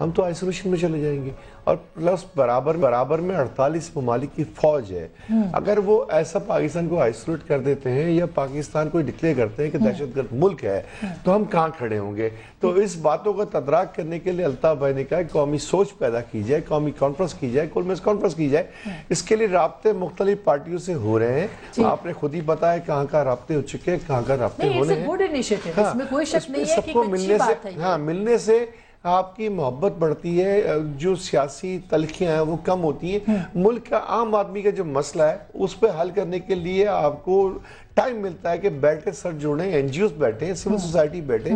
ہم تو آئسولیشن میں چلے جائیں گے. اور پلس برابر میں 48 ممالک کی فوج ہے. اگر وہ ایسا پاکستان کو آئسولیٹ کر دیتے ہیں یا پاکستان کو ڈکلیئر کرتے ہیں کہ دہشت گرد ملک ہے تو ہم کہاں کھڑے ہوں گے؟ تو اس باتوں کا تدراک کرنے کے لیے الطاف بھائی نے کہا قومی سوچ پیدا کی جائے, قومی کانفرنس کی جائے, کولمیز کانفرنس کی جائے. اس کے لیے رابطے مختلف پارٹیوں سے ہو رہے ہیں. آپ نے خود ہی بتایا کہاں کا رابطے ہو چکے ہیں, کہاں کا رابطے ہونے ہیں. اس میں کوئی شک نہیں ہے کہ اچھی بات ہے. ہاں, ملنے سے آپ کی محبت بڑھتی ہے, جو سیاسی تلخیاں ہیں وہ کم ہوتی ہیں. ملک کا عام آدمی کا جو مسئلہ ہے اس پہ حل کرنے کے لیے آپ کو ٹائم ملتا ہے کہ بیٹھے سر جوڑیں, این جی اوز بیٹھے, سول سوسائٹی بیٹھے,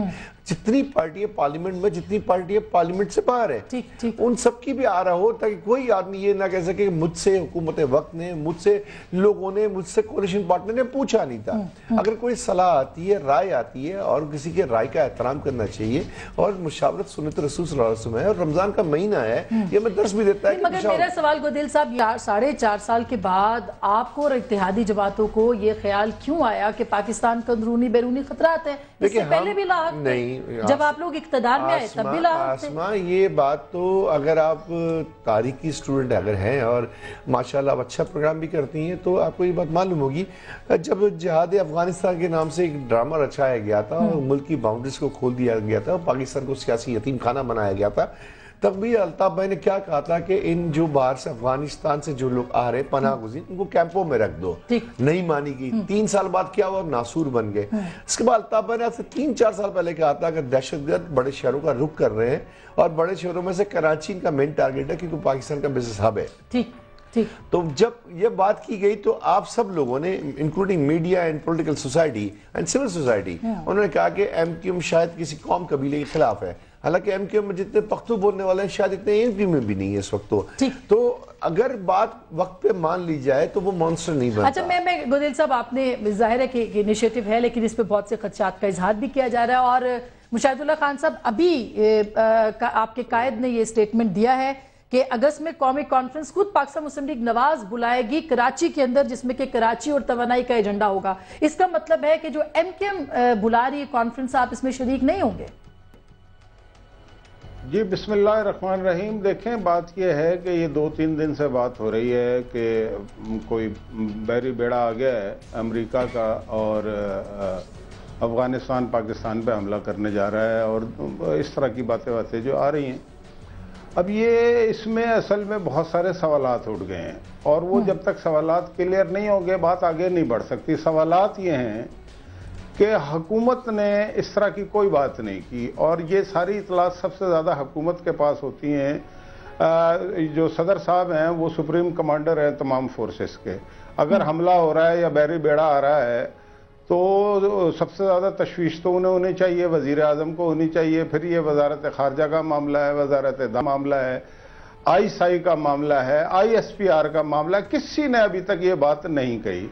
جتنی پارٹی ہے پارلیمنٹ میں, جتنی پارٹی ہے پارلیمنٹ سے باہر ہے, ان سب کی بھی آ رہا ہو تاکہ کوئی آدمی یہ نہ کہہ سکے کہ مجھ سے حکومت وقت نے, مجھ سے لوگوں نے, مجھ سے کولیشن پارٹنر نے پوچھا نہیں تھا. اگر کوئی صلاح آتی ہے, رائے آتی ہے, اور کسی کے رائے کا احترام کرنا چاہیے, اور مشاورت سنت رسول صلی اللہ علیہ وسلم ہے, اور رمضان کا مہینہ ہے, یہ میں درس بھی دیتا ہے. مگر میرا سوال گودیل صاحب, 4.5 سال کے بعد آپ کو اور اتحادی جماعتوں کو یہ خیال کیوں آیا کہ پاکستان کا اندرونی بیرونی خطرات ہیں؟ اس سے پہلے بھی لاحق نہیں, جب آپ لوگ اقتدار میں آئے تب بھی لاحق تھے. آسما, یہ بات تو اگر آپ تاریخی سٹوڈنٹ اگر ہیں اور ماشاءاللہ آپ اچھا پروگرام بھی کرتی ہیں تو آپ کو یہ بات معلوم ہوگی. جب جہاد افغانستان کے نام سے ایک ڈرامہ رچایا گیا تھا اور ملک کی باؤنڈریز کو کھول دیا گیا تھا, پاکستان کو سیاسی یتیم خانہ بنایا گیا تھا, تب بھی الطاف بھائی نے کیا کہا تھا کہ ان جو باہر سے افغانستان سے جو لوگ آ رہے پناہ گزین, ان کو کیمپوں میں رکھ دو. نہیں مانی گئی. 3 سال بعد کیا ہوا, ناسور بن گئے. اس کے بعد الطاف بھائی نے آپ سے 3-4 سال پہلے کہا تھا کہ دہشت گرد بڑے شہروں کا رخ کر رہے ہیں, اور بڑے شہروں میں سے کراچی ان کا مین ٹارگیٹ ہے کیونکہ پاکستان کا بزنس ہب ہے. تو جب یہ بات کی گئی تو آپ سب لوگوں نے, including media and political society and civil society, انہوں نے کہا کہ ایم کیو ایم شاید کسی قوم قبیلے کے خلاف ہے. حالانکہ ایم کیو ایم میں جتنے پختو بولنے والے ہیں شاید اتنے ایم کیو ایم میں بھی نہیں ہے اس وقت. تو اگر بات وقت پہ مان لی جائے تو وہ مانسٹر نہیں بنتا. اچھا, میں گودیل صاحب, آپ نے ظاہر ہے کہ انیشیٹو ہے لیکن اس پہ بہت سے خدشات کا اظہار بھی کیا جا رہا ہے, اور مشاہد اللہ خان صاحب ابھی آپ کے قائد نے یہ اسٹیٹمنٹ دیا ہے کہ اگست میں قومی کانفرنس خود پاکستان مسلم لیگ نواز بلائے گی کراچی کے اندر, جس میں کہ کراچی اور توانائی کا ایجنڈا ہوگا. اس کا مطلب ہے کہ جو ایم کیو ایم بلا رہی ہے کانفرنس, آپ اس میں شریک نہیں ہوں گے؟ جی, بسم اللہ الرحمن الرحیم. دیکھیں, بات یہ ہے کہ یہ 2-3 دن سے بات ہو رہی ہے کہ کوئی بحری بیڑا آ گیا ہے امریکہ کا اور افغانستان پاکستان پہ حملہ کرنے جا رہا ہے, اور اس طرح کی باتیں جو آ رہی ہیں. اب یہ اس میں اصل میں بہت سارے سوالات اٹھ گئے ہیں, اور وہ جب تک سوالات کلیئر نہیں ہوں گے بات آگے نہیں بڑھ سکتی. سوالات یہ ہیں کہ حکومت نے اس طرح کی کوئی بات نہیں کی, اور یہ ساری اطلاعات سب سے زیادہ حکومت کے پاس ہوتی ہیں. جو صدر صاحب ہیں وہ سپریم کمانڈر ہیں تمام فورسز کے. اگر حملہ ہو رہا ہے یا بحری بیڑا آ رہا ہے تو سب سے زیادہ تشویش تو انہیں ہونی چاہیے, وزیر اعظم کو ہونی چاہیے, پھر یہ وزارت خارجہ کا معاملہ ہے, وزارت دفاع معاملہ ہے, آئی ایس آئی کا معاملہ ہے, آئی ایس پی آر کا معاملہ ہے. کسی نے ابھی تک یہ بات نہیں کہی.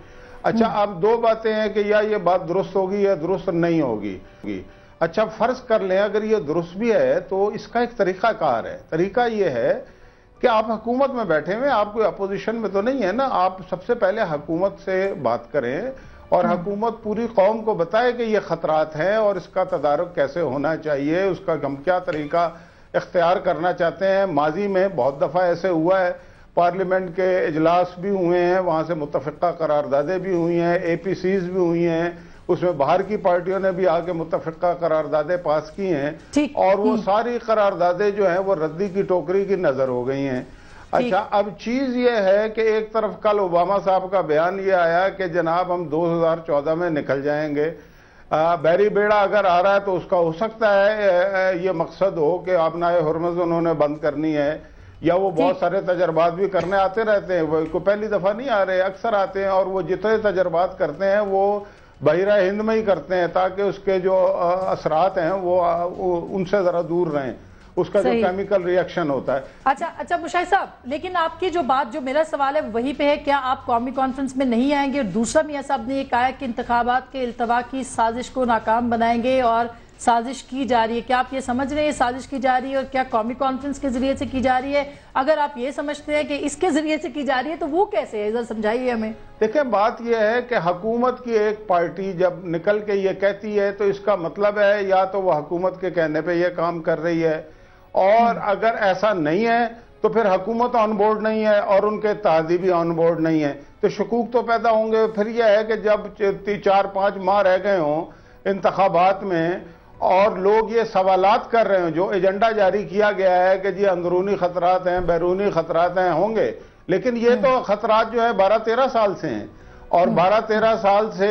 اچھا, اب 2 باتیں ہیں کہ یا یہ بات درست ہوگی یا درست نہیں ہوگی. اچھا, فرض کر لیں اگر یہ درست بھی ہے تو اس کا ایک طریقہ کار ہے. طریقہ یہ ہے کہ آپ حکومت میں بیٹھے ہوئے, آپ کوئی اپوزیشن میں تو نہیں ہے نا. آپ سب سے پہلے حکومت سے بات کریں اور حکومت پوری قوم کو بتائے کہ یہ خطرات ہیں اور اس کا تدارک کیسے ہونا چاہیے, اس کا ہم کیا طریقہ اختیار کرنا چاہتے ہیں. ماضی میں بہت دفعہ ایسے ہوا ہے, پارلیمنٹ کے اجلاس بھی ہوئے ہیں, وہاں سے متفقہ قراردادیں بھی ہوئی ہیں, اے پی سیز بھی ہوئی ہیں, اس میں باہر کی پارٹیوں نے بھی آ کے متفقہ قراردادیں پاس کی ہیں, اور وہ ساری قراردادیں جو ہیں وہ ردی کی ٹوکری کی نظر ہو گئی ہیں. اچھا, اب چیز یہ ہے کہ ایک طرف کل اوباما صاحب کا بیان یہ آیا کہ جناب ہم 2014 میں نکل جائیں گے. بحری بیڑا اگر آ رہا ہے تو اس کا ہو سکتا ہے یہ مقصد ہو کہ آبنائے ہرمز انہوں نے بند کرنی ہے, یا وہ بہت سارے تجربات بھی کرنے آتے رہتے ہیں. وہ کوئی پہلی دفعہ نہیں آ رہے, اکثر آتے ہیں, اور وہ جتنے تجربات کرتے ہیں وہ بحیرہ ہند میں ہی کرتے ہیں تاکہ اس کے جو اثرات ہیں وہ ان سے ذرا دور رہیں, اس کا جو کیمیکل ریاکشن ہوتا ہے. اچھا مشاہد صاحب, لیکن آپ کی جو بات, جو میرا سوال ہے وہی پہ ہے, کیا آپ قومی کانفرنس میں نہیں آئیں گے؟ اور دوسرا, میاں صاحب نے یہ کہا ہے کہ انتخابات کے التوا کی سازش کو ناکام بنائیں گے, اور سازش کی جا رہی ہے. کیا آپ یہ سمجھ رہے ہیں سازش کی جا رہی ہے, اور کیا قومی کانفرنس کے ذریعے سے کی جا رہی ہے؟ اگر آپ یہ سمجھتے ہیں کہ اس کے ذریعے سے کی جا رہی ہے تو وہ کیسے ہے, ذرا سمجھائیے ہمیں. دیکھیں, بات یہ ہے کہ حکومت کی ایک پارٹی جب نکل کے یہ کہتی ہے تو اس کا مطلب ہے یا تو وہ حکومت کے کہنے پہ یہ کام کر رہی ہے, اور اگر ایسا نہیں ہے تو پھر حکومت آن بورڈ نہیں ہے اور ان کے اتحادی بھی آن بورڈ نہیں ہے، تو شکوک تو پیدا ہوں گے۔ پھر یہ ہے کہ جب 4-5 ماہ رہ گئے ہوں انتخابات میں اور لوگ یہ سوالات کر رہے ہیں، جو ایجنڈا جاری کیا گیا ہے کہ جی اندرونی خطرات ہیں، بیرونی خطرات ہیں، ہوں گے، لیکن یہ تو خطرات جو ہے 12-13 سال سے ہیں، اور 12-13 سال سے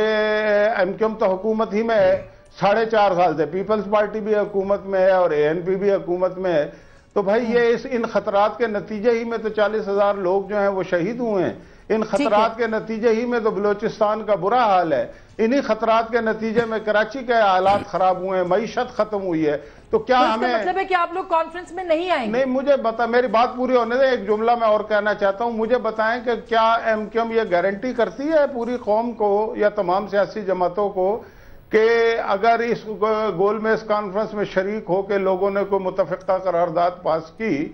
ایم کیو ایم تو حکومت ہی میں ہے، 4.5 سال سے پیپلز پارٹی بھی حکومت میں ہے اور اے این پی بھی حکومت میں ہے، تو بھائی یہ ان خطرات کے نتیجے ہی میں تو 40,000 لوگ جو ہیں وہ شہید ہوئے ہیں، ان خطرات کے نتیجے ہی میں تو بلوچستان کا برا حال ہے، انہی خطرات کے نتیجے میں کراچی کے حالات خراب ہوئے ہیں، معیشت ختم ہوئی ہے، تو کیا ہمیں مطلب ہے کہ آپ لوگ کانفرنس میں نہیں آئیں گے؟ نہیں، مجھے میری بات پوری ہونے دیں، ایک جملہ میں اور کہنا چاہتا ہوں، مجھے بتائیں کہ کیا ایم کیو ایم یہ گارنٹی کرتی ہے پوری قوم کو یا تمام سیاسی جماعتوں کو کہ اگر اس گول میں اس کانفرنس میں شریک ہو کے لوگوں نے کوئی متفقہ قرارداد پاس کی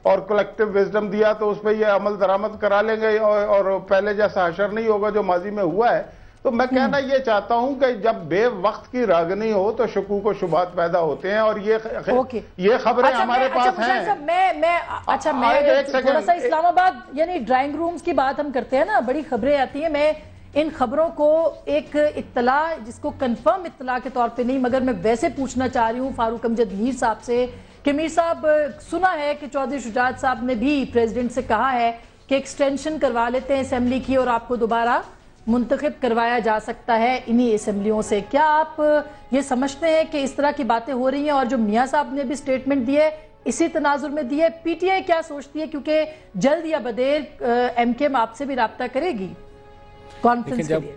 اور کلیکٹیو وزڈم دیا تو اس پہ یہ عمل درآمد کرا لیں گے اور پہلے جیسا حشر نہیں ہوگا جو ماضی میں ہوا ہے؟ تو میں کہنا یہ چاہتا ہوں کہ جب بے وقت کی راگنی ہو تو شکوک و شبہات پیدا ہوتے ہیں، اور یہ خبریں ہمارے پاس ہیں۔ میں تھوڑا سا اسلام آباد یعنی ڈرائنگ رومز کی بات ہم کرتے ہیں نا، بڑی خبریں آتی ہیں، میں ان خبروں کو ایک اطلاع جس کو کنفرم اطلاع کے طور پہ نہیں مگر میں ویسے پوچھنا چاہ رہی ہوں فاروق امجد میر صاحب سے کہ میر صاحب سنا ہے کہ چودھری شجاعت صاحب نے بھی پریزیڈنٹ سے کہا ہے کہ ایکسٹینشن کروا لیتے ہیں اسمبلی کی اور آپ کو دوبارہ منتخب کروایا جا سکتا ہے انہی اسمبلیوں سے۔ کیا آپ یہ سمجھتے ہیں کہ اس طرح کی باتیں ہو رہی ہیں؟ اور جو میاں صاحب نے بھی سٹیٹمنٹ دی ہے اسی تناظر میں دی ہے، پی ٹی آئی کیا سوچتی ہے؟ کیونکہ جلد یا بدیر ایم کے ایم آپ سے بھی رابطہ کرے گی کانفرنس کے لیے۔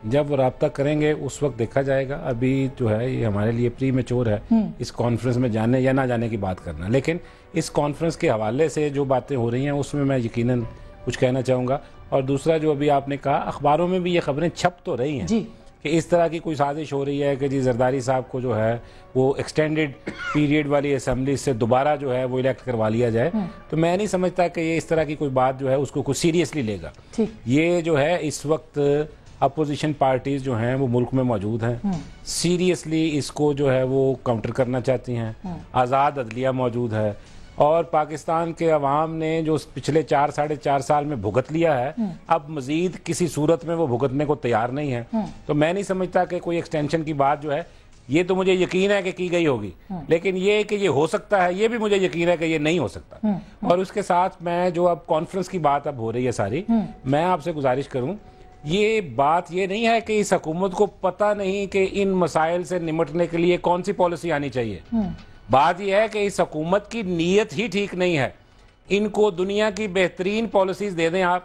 جب وہ رابطہ کریں گے اس وقت دیکھا جائے گا، ابھی جو ہے یہ ہمارے لیے پری میچور ہے اس کانفرنس میں جانے یا نہ جانے کی بات کرنا، لیکن اس کانفرنس کے حوالے سے جو باتیں ہو رہی ہیں اس میں یقیناً کچھ کہنا چاہوں گا۔ اور دوسرا جو ابھی آپ نے کہا، اخباروں میں بھی یہ خبریں چھپ تو رہی ہیں کہ اس طرح کی کوئی سازش ہو رہی ہے کہ جی زرداری صاحب کو جو ہے وہ ایکسٹینڈڈ پیریڈ والی اسمبلی سے دوبارہ جو ہے وہ الیکٹ کروا لیا جائے، تو میں نہیں سمجھتا کہ یہ اس طرح کی کوئی بات جو ہے اس کو کوئی سیریسلی لے گا۔ یہ جو ہے اس وقت اپوزیشن پارٹیز جو ہیں وہ ملک میں موجود ہیں، سیریسلی اس کو جو ہے وہ کاؤنٹر کرنا چاہتی ہیں، آزاد عدلیہ موجود ہے، اور پاکستان کے عوام نے جو پچھلے 4-4.5 سال میں بھگت لیا ہے اب مزید کسی صورت میں وہ بھگتنے کو تیار نہیں ہے، تو میں نہیں سمجھتا کہ کوئی ایکسٹینشن کی بات جو ہے، یہ تو مجھے یقین ہے کہ کی گئی ہوگی، لیکن یہ کہ یہ ہو سکتا ہے یہ بھی مجھے یقین ہے کہ یہ نہیں ہو سکتا۔ اور اس کے ساتھ میں جو اب کانفرنس کی بات اب ہو رہی ہے ساری، میں آپ سے گزارش کروں، یہ بات یہ نہیں ہے کہ اس حکومت کو پتہ نہیں کہ ان مسائل سے نمٹنے کے لیے کون سی پالیسی آنی چاہیے، بات یہ ہے کہ اس حکومت کی نیت ہی ٹھیک نہیں ہے۔ ان کو دنیا کی بہترین پالیسیز دے دیں آپ،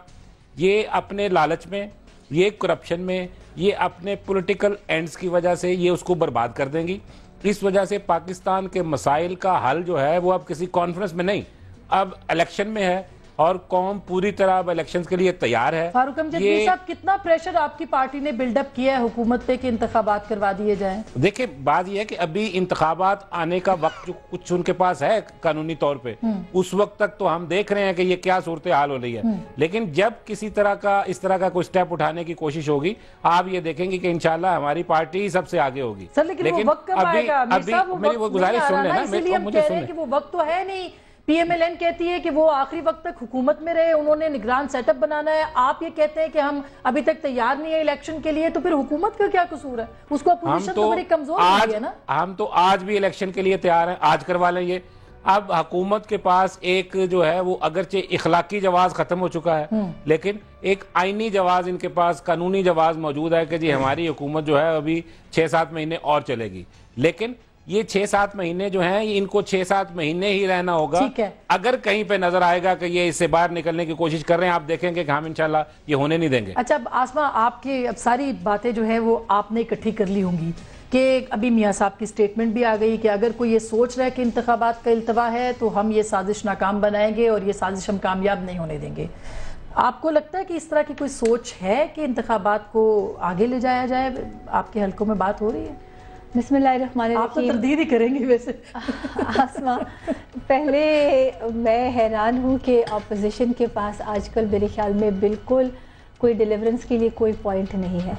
یہ اپنے لالچ میں، یہ کرپشن میں، یہ اپنے پولیٹیکل اینڈز کی وجہ سے یہ اس کو برباد کر دیں گی۔ اس وجہ سے پاکستان کے مسائل کا حل جو ہے وہ اب کسی کانفرنس میں نہیں، اب الیکشن میں ہے، اور قوم پوری طرح اب الیکشنز کے لیے تیار ہے۔ فاروق امجد میر صاحب، کتنا پریشر آپ کی پارٹی نے بلڈ اپ کیا ہے حکومت پہ کہ انتخابات کروا دیے جائیں؟ دیکھیں بات یہ ہے کہ ابھی انتخابات آنے کا وقت جو کچھ ان کے پاس ہے قانونی طور پہ، اس وقت تک تو ہم دیکھ رہے ہیں کہ یہ کیا صورتحال ہو رہی ہے، لیکن جب کسی طرح کا اس طرح کا کوئی سٹیپ اٹھانے کی کوشش ہوگی آپ یہ دیکھیں گے کہ انشاءاللہ ہماری پارٹی سب سے آگے ہوگی۔ لیکن ابھی میری وہ گزارش سن لینا، مجھے سن لیں۔ وہ وقت تو ہے نہیں، پی ایم ایل این کہتی ہے کہ وہ آخری وقت تک حکومت میں رہے، انہوں نے نگران سیٹ اپ بنانا ہے، آپ یہ کہتے ہیں کہ ہم ابھی تک تیار نہیں ہے الیکشن کے لیے، تو پھر حکومت کا کیا قصور ہے؟ اس کو اپوزیشن تو بڑی کمزور ہوئی ہے نا۔ ہم تو آج بھی الیکشن کے لیے تیار ہیں، آج کروا لیں یہ۔ اب حکومت کے پاس ایک جو ہے وہ اگرچہ اخلاقی جواز ختم ہو چکا ہے، لیکن ایک آئینی جواز ان کے پاس، قانونی جواز موجود ہے کہ جی ہماری حکومت جو ہے ابھی 6-7 مہینے اور چلے گی، لیکن یہ 6-7 مہینے جو ہیں ان کو 6-7 مہینے ہی رہنا ہوگا۔ اگر کہیں پہ نظر آئے گا کہ یہ اس سے باہر نکلنے کی کوشش کر رہے ہیں، آپ دیکھیں گے کہ ہم انشاءاللہ یہ ہونے نہیں دیں گے۔ اچھا اب آسما، آپ کی اب ساری باتیں جو ہیں وہ آپ نے اکٹھی کر لی ہوں گی کہ ابھی میاں صاحب کی سٹیٹمنٹ بھی آ گئی کہ اگر کوئی یہ سوچ رہا ہے کہ انتخابات کا التوا ہے تو ہم یہ سازش ناکام بنائیں گے اور یہ سازش ہم کامیاب نہیں ہونے دیں گے۔ آپ کو لگتا ہے کہ اس طرح کی کوئی سوچ ہے کہ انتخابات کو آگے لے جایا جائے؟ آپ کے حلقوں میں بات ہو رہی ہے؟ بسم اللہ الرحمن الرحیم۔ آپ تو تردید ہی کریں گے ویسے۔ آسما، پہلے میں حیران ہوں کہ اپوزیشن کے پاس آج کل میرے خیال میں بالکل کوئی ڈیلیورنس کے لیے کوئی پوائنٹ نہیں ہے۔